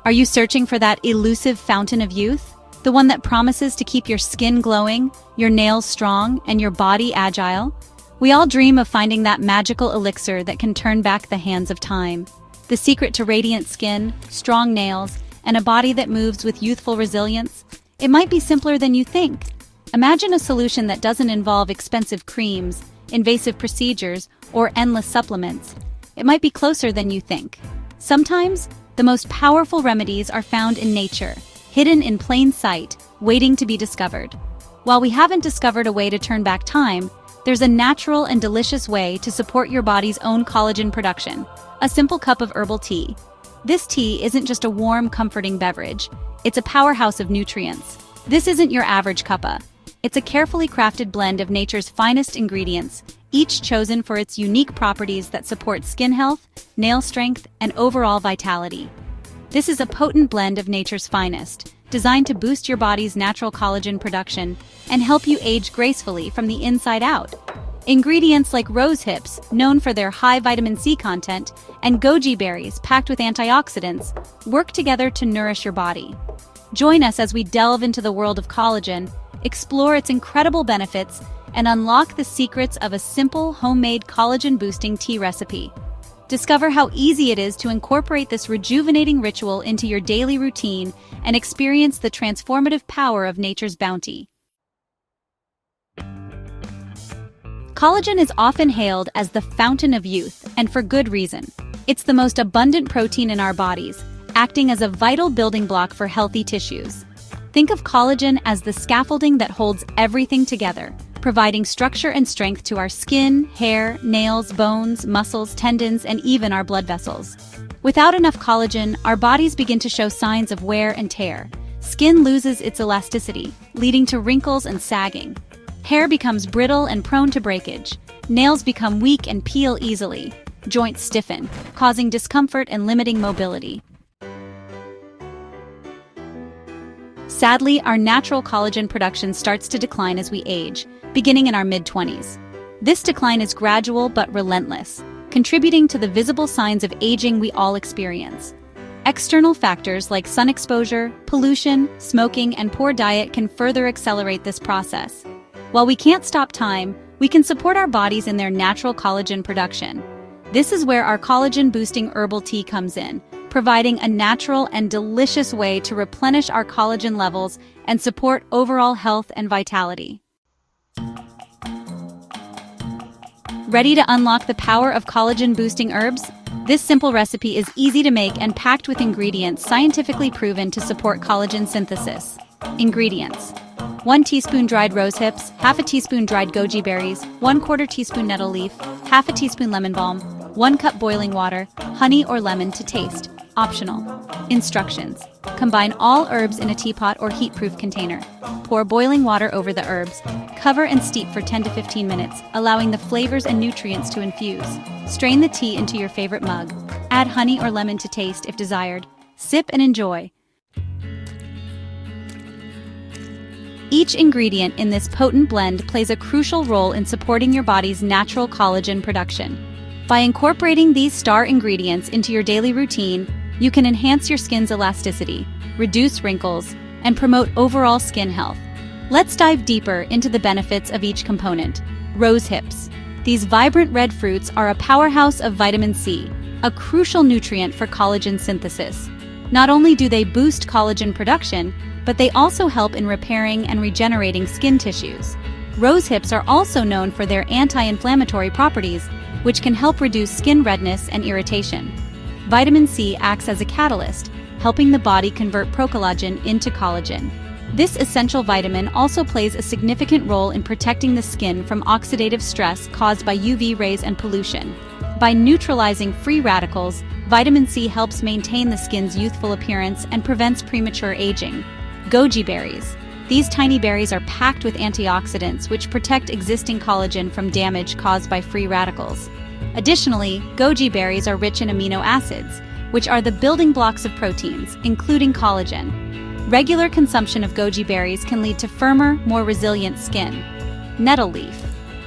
Are you searching for that elusive fountain of youth? The one that promises to keep your skin glowing, your nails strong, and your body agile? We all dream of finding that magical elixir that can turn back the hands of time. The secret to radiant skin, strong nails, and a body that moves with youthful resilience? It might be simpler than you think. Imagine a solution that doesn't involve expensive creams, invasive procedures, or endless supplements. It might be closer than you think. Sometimes, the most powerful remedies are found in nature, hidden in plain sight, waiting to be discovered. While we haven't discovered a way to turn back time, there's a natural and delicious way to support your body's own collagen production: a simple cup of herbal tea. This tea isn't just a warm, comforting beverage. It's a powerhouse of nutrients. This isn't your average cuppa. It's a carefully crafted blend of nature's finest ingredients, each chosen for its unique properties that support skin health, nail strength, and overall vitality. This is a potent blend of nature's finest, designed to boost your body's natural collagen production and help you age gracefully from the inside out. Ingredients like rose hips, known for their high vitamin C content, and goji berries, packed with antioxidants, work together to nourish your body. Join us as we delve into the world of collagen, explore its incredible benefits, and unlock the secrets of a simple, homemade collagen-boosting tea recipe. Discover how easy it is to incorporate this rejuvenating ritual into your daily routine and experience the transformative power of nature's bounty. Collagen is often hailed as the fountain of youth, and for good reason. It's the most abundant protein in our bodies, acting as a vital building block for healthy tissues. Think of collagen as the scaffolding that holds everything together, providing structure and strength to our skin, hair, nails, bones, muscles, tendons, and even our blood vessels. Without enough collagen, our bodies begin to show signs of wear and tear. Skin loses its elasticity, leading to wrinkles and sagging. Hair becomes brittle and prone to breakage. Nails become weak and peel easily. Joints stiffen, causing discomfort and limiting mobility. Sadly, our natural collagen production starts to decline as we age, beginning in our mid-20s. This decline is gradual but relentless, contributing to the visible signs of aging we all experience. External factors like sun exposure, pollution, smoking, and poor diet can further accelerate this process. While we can't stop time, we can support our bodies in their natural collagen production. This is where our collagen-boosting herbal tea comes in, providing a natural and delicious way to replenish our collagen levels and support overall health and vitality. Ready to unlock the power of collagen-boosting herbs? This simple recipe is easy to make and packed with ingredients scientifically proven to support collagen synthesis. Ingredients: 1 teaspoon dried rose hips, half a teaspoon dried goji berries, 1/4 teaspoon nettle leaf, half a teaspoon lemon balm, 1 cup boiling water, honey or lemon to taste. Optional. Instructions: combine all herbs in a teapot or heat-proof container. Pour boiling water over the herbs. Cover and steep for 10 to 15 minutes, allowing the flavors and nutrients to infuse. Strain the tea into your favorite mug. Add honey or lemon to taste if desired. Sip and enjoy. Each ingredient in this potent blend plays a crucial role in supporting your body's natural collagen production. By incorporating these star ingredients into your daily routine, you can enhance your skin's elasticity, reduce wrinkles, and promote overall skin health. Let's dive deeper into the benefits of each component. Rose hips. These vibrant red fruits are a powerhouse of vitamin C, a crucial nutrient for collagen synthesis. Not only do they boost collagen production, but they also help in repairing and regenerating skin tissues. Rose hips are also known for their anti-inflammatory properties, which can help reduce skin redness and irritation. Vitamin C acts as a catalyst, helping the body convert procollagen into collagen. This essential vitamin also plays a significant role in protecting the skin from oxidative stress caused by UV rays and pollution. By neutralizing free radicals, vitamin C helps maintain the skin's youthful appearance and prevents premature aging. Goji berries. These tiny berries are packed with antioxidants which protect existing collagen from damage caused by free radicals. Additionally, goji berries are rich in amino acids, which are the building blocks of proteins, including collagen. Regular consumption of goji berries can lead to firmer, more resilient skin. Nettle leaf.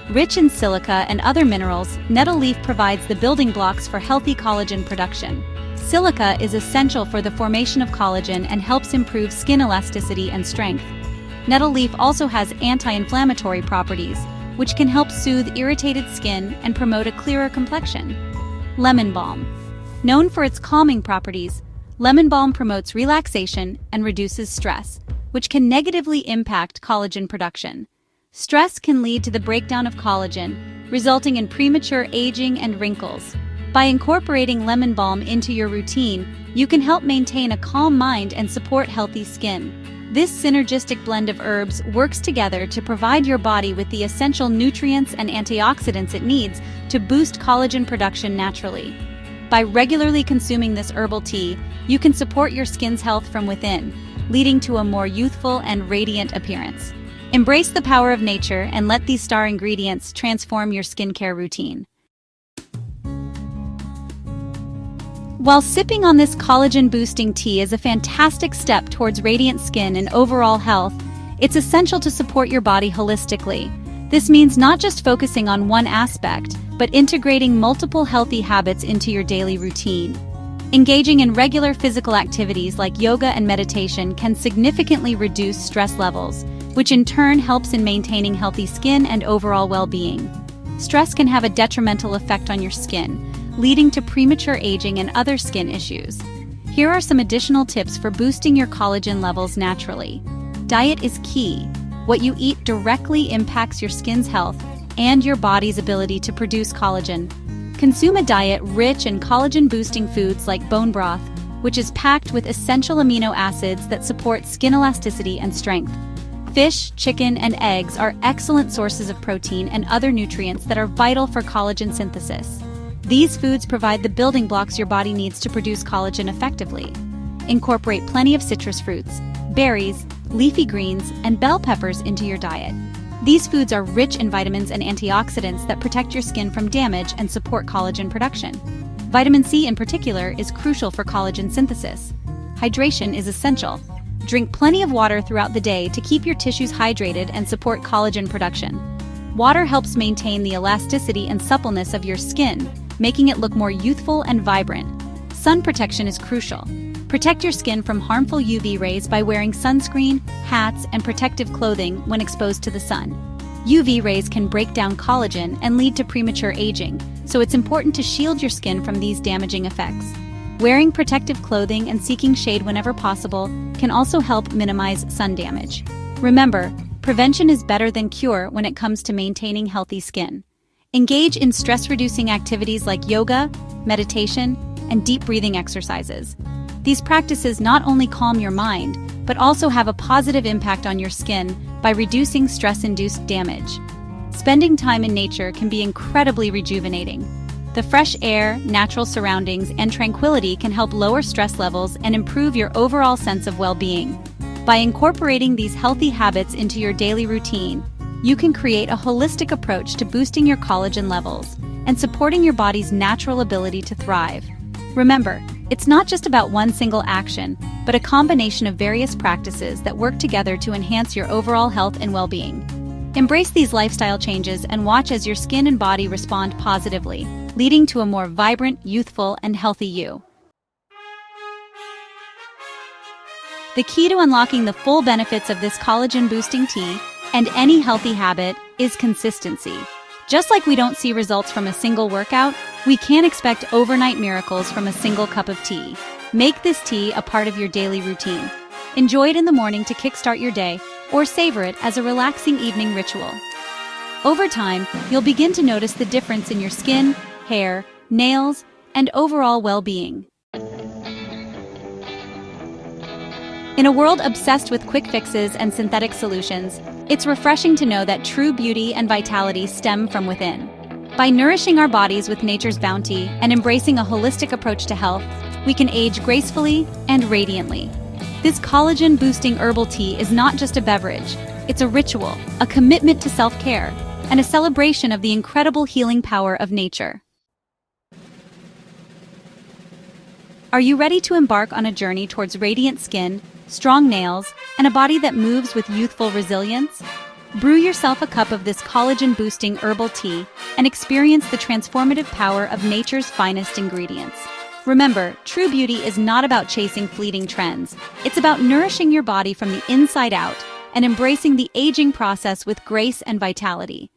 Rich in silica and other minerals, nettle leaf provides the building blocks for healthy collagen production. Silica is essential for the formation of collagen and helps improve skin elasticity and strength. Nettle leaf also has anti-inflammatory properties, which can help soothe irritated skin and promote a clearer complexion. Lemon balm. Known for its calming properties, lemon balm promotes relaxation and reduces stress, which can negatively impact collagen production. Stress can lead to the breakdown of collagen, resulting in premature aging and wrinkles. By incorporating lemon balm into your routine, you can help maintain a calm mind and support healthy skin. This synergistic blend of herbs works together to provide your body with the essential nutrients and antioxidants it needs to boost collagen production naturally. By regularly consuming this herbal tea, you can support your skin's health from within, leading to a more youthful and radiant appearance. Embrace the power of nature and let these star ingredients transform your skincare routine. While sipping on this collagen-boosting tea is a fantastic step towards radiant skin and overall health, it's essential to support your body holistically. This means not just focusing on one aspect, but integrating multiple healthy habits into your daily routine. Engaging in regular physical activities like yoga and meditation can significantly reduce stress levels, which in turn helps in maintaining healthy skin and overall well-being. Stress can have a detrimental effect on your skin, leading to premature aging and other skin issues. Here are some additional tips for boosting your collagen levels naturally. Diet is key. What you eat directly impacts your skin's health and your body's ability to produce collagen. Consume a diet rich in collagen-boosting foods like bone broth, which is packed with essential amino acids that support skin elasticity and strength. Fish, chicken, and eggs are excellent sources of protein and other nutrients that are vital for collagen synthesis. These foods provide the building blocks your body needs to produce collagen effectively. Incorporate plenty of citrus fruits, berries, leafy greens, and bell peppers into your diet. These foods are rich in vitamins and antioxidants that protect your skin from damage and support collagen production. Vitamin C in particular is crucial for collagen synthesis. Hydration is essential. Drink plenty of water throughout the day to keep your tissues hydrated and support collagen production. Water helps maintain the elasticity and suppleness of your skin, making it look more youthful and vibrant. Sun protection is crucial. Protect your skin from harmful UV rays by wearing sunscreen, hats, and protective clothing when exposed to the sun. UV rays can break down collagen and lead to premature aging, so it's important to shield your skin from these damaging effects. Wearing protective clothing and seeking shade whenever possible can also help minimize sun damage. Remember, prevention is better than cure when it comes to maintaining healthy skin. Engage in stress-reducing activities like yoga, meditation, and deep breathing exercises. These practices not only calm your mind, but also have a positive impact on your skin by reducing stress-induced damage. Spending time in nature can be incredibly rejuvenating. The fresh air, natural surroundings, and tranquility can help lower stress levels and improve your overall sense of well-being. By incorporating these healthy habits into your daily routine, you can create a holistic approach to boosting your collagen levels and supporting your body's natural ability to thrive. Remember, it's not just about one single action, but a combination of various practices that work together to enhance your overall health and well-being. Embrace these lifestyle changes and watch as your skin and body respond positively, leading to a more vibrant, youthful, and healthy you. The key to unlocking the full benefits of this collagen-boosting tea and any healthy habit is consistency. Just like we don't see results from a single workout, we can't expect overnight miracles from a single cup of tea. Make this tea a part of your daily routine. Enjoy it in the morning to kickstart your day, or savor it as a relaxing evening ritual. Over time, you'll begin to notice the difference in your skin, hair, nails, and overall well-being. In a world obsessed with quick fixes and synthetic solutions, it's refreshing to know that true beauty and vitality stem from within. By nourishing our bodies with nature's bounty and embracing a holistic approach to health, we can age gracefully and radiantly. This collagen-boosting herbal tea is not just a beverage, it's a ritual, a commitment to self-care, and a celebration of the incredible healing power of nature. Are you ready to embark on a journey towards radiant skin, strong nails, and a body that moves with youthful resilience? Brew yourself a cup of this collagen-boosting herbal tea and experience the transformative power of nature's finest ingredients. Remember, true beauty is not about chasing fleeting trends. It's about nourishing your body from the inside out and embracing the aging process with grace and vitality.